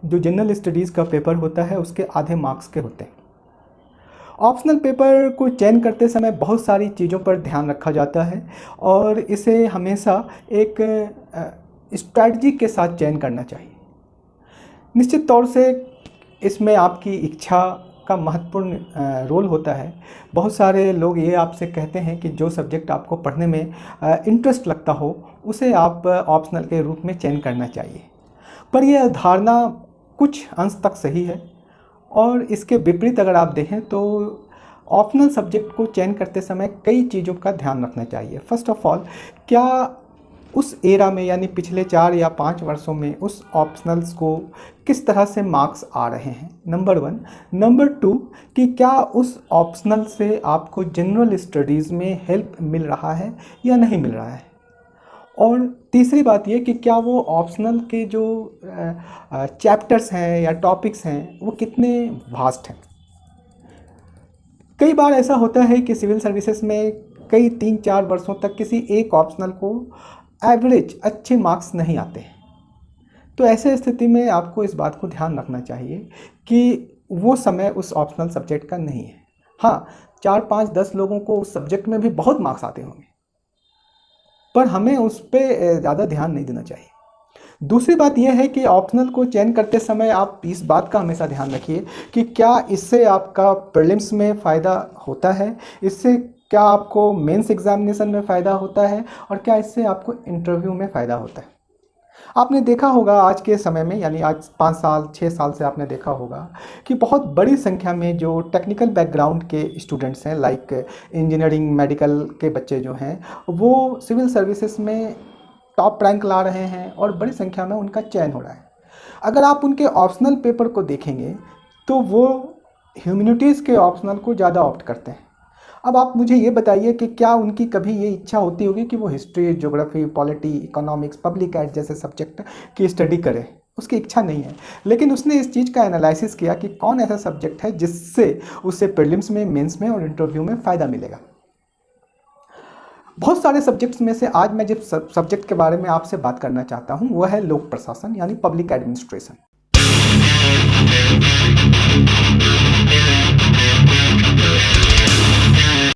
जो general studies का paper होता है उसके आधे मार्क्स के होते हैं। ऑप्शनल पेपर को चयन करते समय बहुत सारी चीज़ों पर ध्यान रखा जाता है और इसे हमेशा एक स्ट्रैटेजी के साथ चयन करना चाहिए। निश्चित तौर से इसमें आपकी इच्छा का महत्वपूर्ण रोल होता है। बहुत सारे लोग ये आपसे कहते हैं कि जो सब्जेक्ट आपको पढ़ने में इंटरेस्ट लगता हो उसे आप ऑप्शनल के रूप में चयन करना चाहिए, पर यह धारणा कुछ अंश तक सही है और इसके विपरीत अगर आप देखें तो ऑप्शनल सब्जेक्ट को चयन करते समय कई चीज़ों का ध्यान रखना चाहिए। फर्स्ट ऑफ ऑल, क्या उस एरा में यानी पिछले 4 या 5 वर्षों में उस ऑप्शनल्स को किस तरह से मार्क्स आ रहे हैं, नंबर 1। नंबर 2 कि क्या उस ऑप्शनल से आपको जनरल स्टडीज़ में हेल्प मिल रहा है या नहीं मिल रहा है। और तीसरी बात ये कि क्या वो ऑप्शनल के जो चैप्टर्स हैं या टॉपिक्स हैं वो कितने वास्ट हैं। कई बार ऐसा होता है कि सिविल सर्विसेज में कई 3-4 वर्षों तक किसी एक ऑप्शनल को एवरेज अच्छे मार्क्स नहीं आते हैं। तो ऐसे स्थिति में आपको इस बात को ध्यान रखना चाहिए कि वो समय उस ऑप्शनल सब्जेक्ट का नहीं है। हाँ, 4-5-10 लोगों को उस सब्जेक्ट में भी बहुत मार्क्स आते होंगे, पर हमें उस पर ज़्यादा ध्यान नहीं देना चाहिए। दूसरी बात यह है कि ऑप्शनल को चयन करते समय आप इस बात का हमेशा ध्यान रखिए कि क्या इससे आपका प्रीलिम्स में फ़ायदा होता है, इससे क्या आपको मेंस एग्जामिनेशन में फ़ायदा होता है और क्या इससे आपको इंटरव्यू में फ़ायदा होता है। आपने देखा होगा आज के समय में, यानी आज 5 साल 6 साल से आपने देखा होगा कि बहुत बड़ी संख्या में जो टेक्निकल बैकग्राउंड के स्टूडेंट्स हैं, लाइक इंजीनियरिंग, मेडिकल के बच्चे जो हैं, वो सिविल सर्विसेज में टॉप रैंक ला रहे हैं और बड़ी संख्या में उनका चयन हो रहा है। अगर आप उनके ऑप्शनल पेपर को देखेंगे तो वो ह्यूमैनिटीज़ के ऑप्शनल को ज़्यादा ऑप्ट करते हैं। अब आप मुझे ये बताइए कि क्या उनकी कभी ये इच्छा होती होगी कि वो history, geography, polity, economics, public ad जैसे सब्जेक्ट की स्टडी करे। उसकी इच्छा नहीं है, लेकिन उसने इस चीज़ का एनालिसिस किया कि कौन ऐसा सब्जेक्ट है जिससे उसे प्रीलिम्स में, मेंस में और इंटरव्यू में फ़ायदा मिलेगा। बहुत सारे सब्जेक्ट्स में से आज मैं जिस सब्जेक्ट के बारे में आपसे बात करना चाहता हूँ वह है लोक प्रशासन यानी पब्लिक एडमिनिस्ट्रेशन।